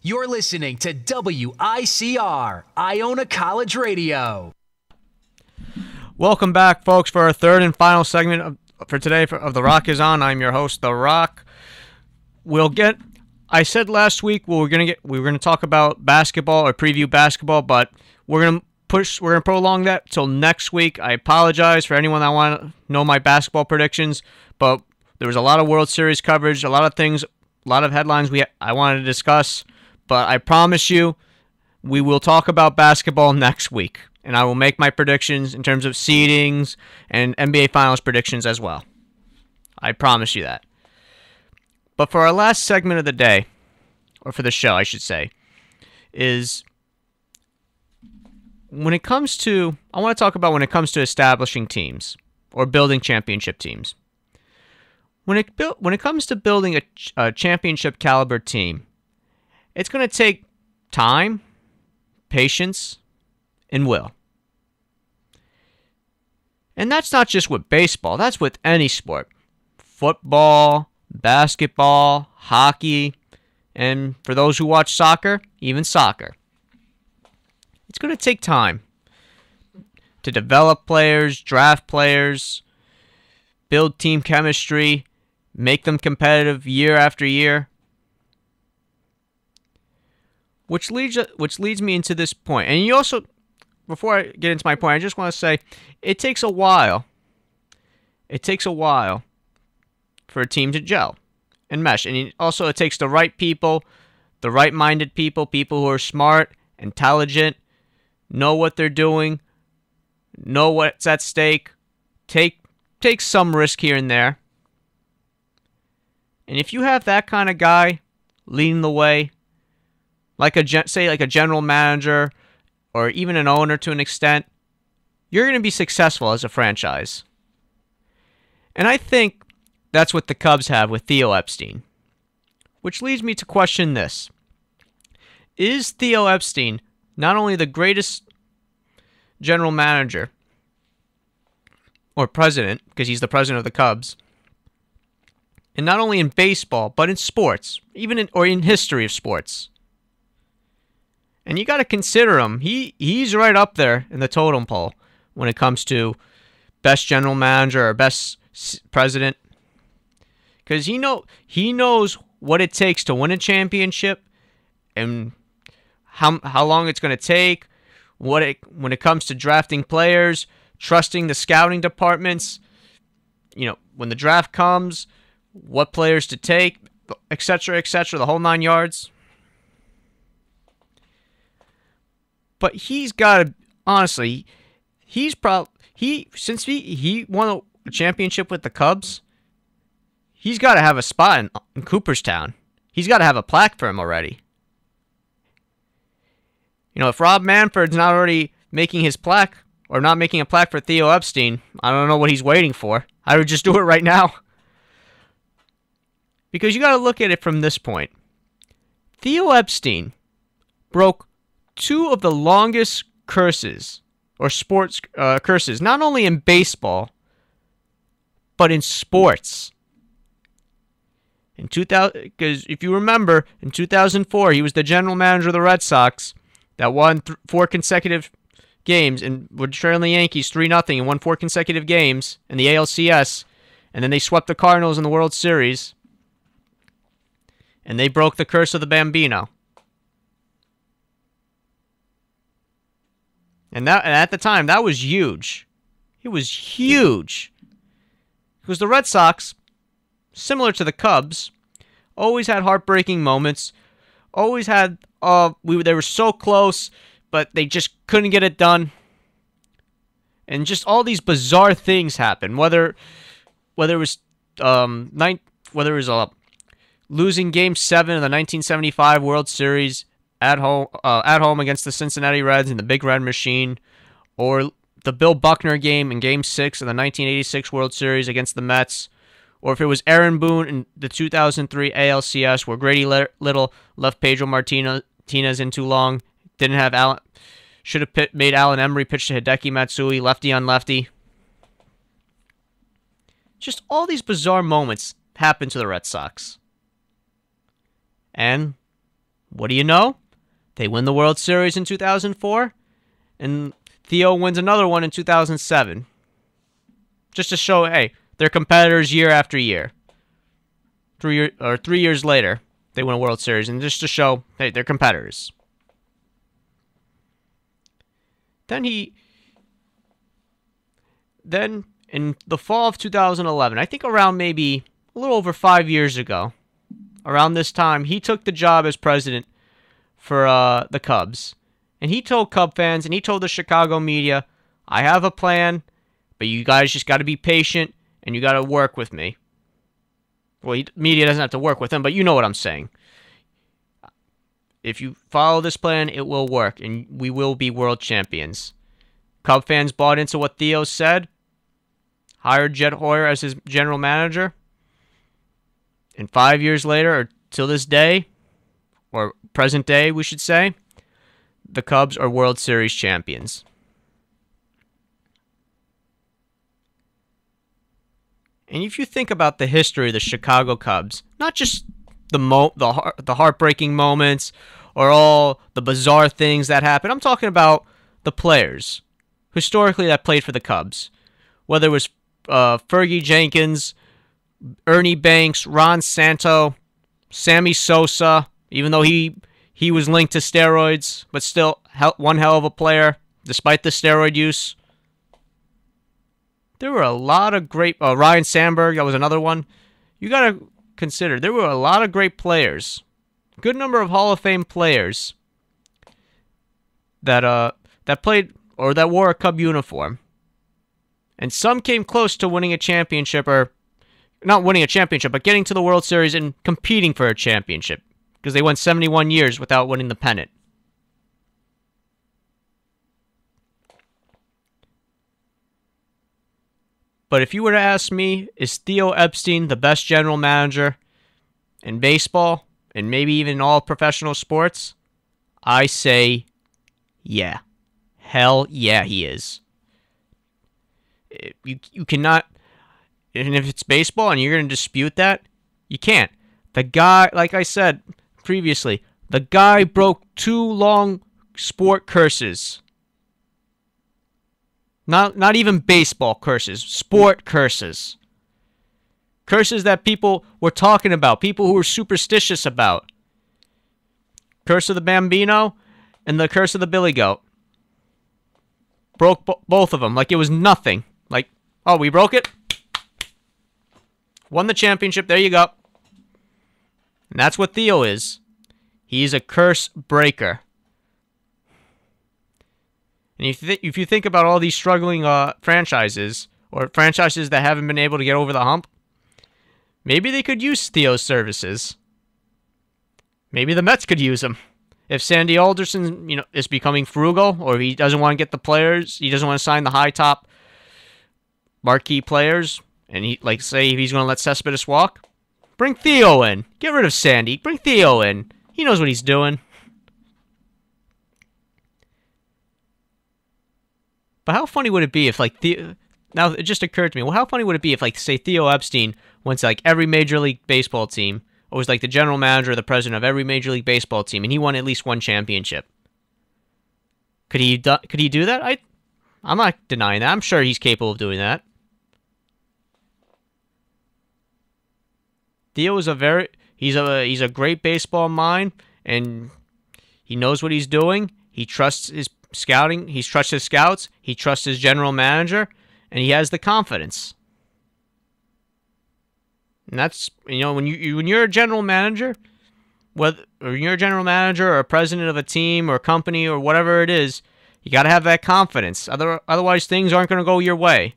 You're listening to WICR, Iona College Radio. Welcome back, folks, for our third and final segment for today of The Rock is On. I'm your host, The Rock. I said last week we were gonna talk about basketball or preview basketball, but we're gonna prolong that till next week. I apologize for anyone that want to know my basketball predictions, but there was a lot of World Series coverage, a lot of things, a lot of headlines I wanted to discuss. But I promise you, we will talk about basketball next week, and I will make my predictions in terms of seedings and NBA Finals predictions as well. I promise you that. But for our last segment of the day, or for the show, I should say, is I want to talk about when it comes to establishing teams or building championship teams. When it comes to building a championship caliber team, it's going to take time, patience, and will. And that's not just with baseball. That's with any sport. Football, basketball, hockey, and for those who watch soccer, even soccer. It's going to take time to develop players, draft players, build team chemistry, make them competitive year after year. Which leads me into this point. And you also, before I get into my point, I just want to say it takes a while. It takes a while for a team to gel and mesh. And it takes the right people, the right-minded people, people who are smart, intelligent, know what they're doing, know what's at stake, take some risk here and there. And if you have that kind of guy leading the way, like a general manager or even an owner to an extent, you're going to be successful as a franchise. And I think that's what the Cubs have with Theo Epstein. Which leads me to question this. Is Theo Epstein not only the greatest general manager or president, because he's the president of the Cubs, and not only in baseball, but in sports, even in history of sports? And you got to consider him. He's right up there in the totem pole when it comes to best general manager or best president. Because he knows what it takes to win a championship and how long it's going to take, when it comes to drafting players, trusting the scouting departments, when the draft comes, what players to take, etc., the whole 9 yards. But he's got to, honestly, since he won a championship with the Cubs, he's got to have a spot in Cooperstown. He's got to have a plaque for him already. If Rob Manfred's not already making his plaque, or not making a plaque for Theo Epstein, I don't know what he's waiting for. I would just do it right now. Because you got to look at it from this point. Theo Epstein broke two of the longest curses, or sports curses, not only in baseball, but in sports. In 2000, because if you remember, in 2004, he was the general manager of the Red Sox that won 4 consecutive games and were trailing the Yankees 3-0 and won 4 consecutive games in the ALCS, and then they swept the Cardinals in the World Series, and they broke the curse of the Bambino. And at the time, that was huge. It was huge. Because the Red Sox, similar to the Cubs, always had heartbreaking moments. Always had, they were so close, but they just couldn't get it done. And just all these bizarre things happened. Whether it was losing Game 7 of the 1975 World Series at home against the Cincinnati Reds in the Big Red Machine, or the Bill Buckner game in Game 6 of the 1986 World Series against the Mets, or if it was Aaron Boone in the 2003 ALCS where Grady Little left Pedro Martinez in too long, should have made Alan Emery pitch to Hideki Matsui, lefty on lefty. Just all these bizarre moments happened to the Red Sox. And What do you know? They win the World Series in 2004, and Theo wins another one in 2007. Just to show, hey, they're competitors year after year. 3 years later, they win a World Series, and just to show, hey, they're competitors. Then in the fall of 2011, I think around maybe a little over 5 years ago, around this time, he took the job as president for the Cubs. And he told Cub fans, and he told the Chicago media, I have a plan, but you guys just got to be patient, and you got to work with me. Well, media doesn't have to work with him, but you know what I'm saying. If you follow this plan, it will work, and we will be world champions. Cub fans bought into what Theo said, hired Jed Hoyer as his general manager, and 5 years later, or till this day, or present day, we should say, the Cubs are World Series champions. And if you think about the history of the Chicago Cubs, not just the heartbreaking moments or all the bizarre things that happen, I'm talking about the players historically that played for the Cubs. Whether it was Fergie Jenkins, Ernie Banks, Ron Santo, Sammy Sosa, even though he was linked to steroids, but still one hell of a player despite the steroid use. There were a lot of great... Ryan Sandberg, that was another one. You got to consider, there were a lot of great players. Good number of Hall of Fame players that played or that wore a Cub uniform. And some came close to winning a championship, or not winning a championship, but getting to the World Series and competing for a championship, because they went 71 years without winning the pennant. But if you were to ask me, is Theo Epstein the best general manager in baseball, and maybe even all professional sports? I say, yeah. Hell yeah, he is. You cannot, and if it's baseball and you're going to dispute that, you can't. The guy, like I said previously, the guy broke 2 long sport curses. Not even baseball curses, sport curses. Curses that people were talking about, people who were superstitious about. Curse of the Bambino and the curse of the Billy Goat. Broke both of them like it was nothing. Like, oh, we broke it? Won the championship, there you go. And that's what Theo is. He's a curse breaker. And if you think about all these struggling franchises, or franchises that haven't been able to get over the hump, maybe they could use Theo's services. Maybe the Mets could use him. If Sandy Alderson, is becoming frugal, or if he doesn't want to get the players, he doesn't want to sign the high top marquee players, and say if he's going to let Cespedes walk, bring Theo in. Get rid of Sandy. Bring Theo in. He knows what he's doing. But how funny would it be if, Theo... Now, it just occurred to me, well, how funny would it be if, say, Theo Epstein went to, every Major League Baseball team, or was, the general manager or the president of every Major League Baseball team, and he won at least one championship? Could he do that? I'm not denying that. I'm sure he's capable of doing that. Theo is he's a great baseball mind, and he knows what he's doing. He trusts his scouting. He trusts his scouts. He trusts his general manager, and he has the confidence. And that's, when you're a general manager, or you're a general manager or a president of a team or a company or whatever it is, you got to have that confidence. Otherwise, things aren't going to go your way.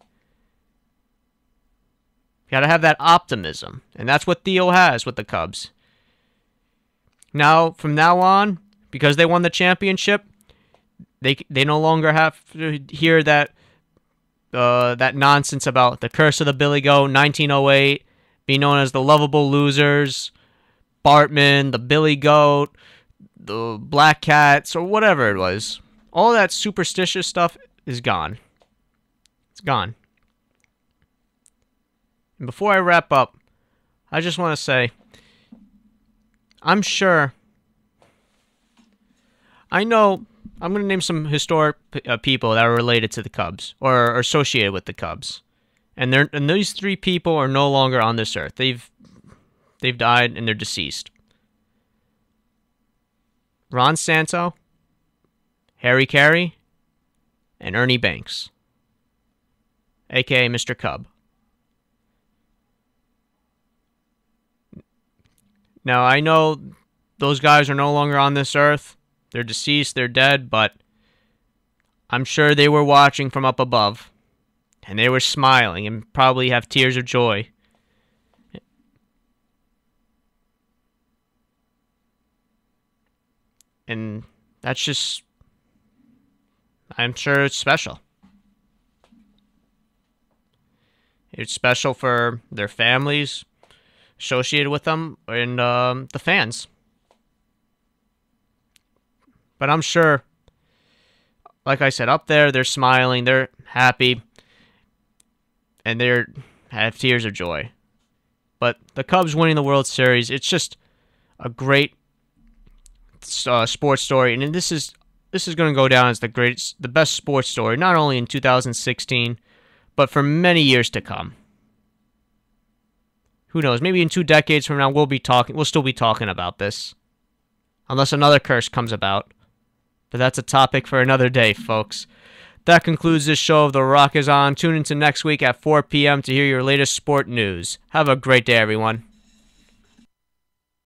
You got to have that optimism, and that's what Theo has with the Cubs. Now, from now on, because they won the championship, they no longer have to hear that nonsense about the curse of the Billy Goat, 1908, being known as the lovable losers, Bartman, the Billy Goat, the Black Cats, or whatever it was. All that superstitious stuff is gone. It's gone. And before I wrap up, I just want to say, I'm sure I know I'm going to name some historic people that are related to the Cubs or are associated with the Cubs. And these three people are no longer on this earth. They've died and they're deceased. Ron Santo, Harry Carey, and Ernie Banks, aka Mr. Cub. Now, I know those guys are no longer on this earth. They're deceased, they're dead, but I'm sure they were watching from up above. And they were smiling and probably have tears of joy. And that's just, I'm sure it's special. It's special for their families associated with them and the fans. But I'm sure, like I said, up there, they're smiling, they're happy, and they have tears of joy. But the Cubs winning the World Series, it's just a great sports story, and this is going to go down as the best sports story, not only in 2016, but for many years to come. Who knows? Maybe in 2 decades from now, we'll still be talking about this, unless another curse comes about. But that's a topic for another day, folks. That concludes this show of The Rock is On. Tune into next week at 4 p.m. to hear your latest sport news. Have a great day, everyone.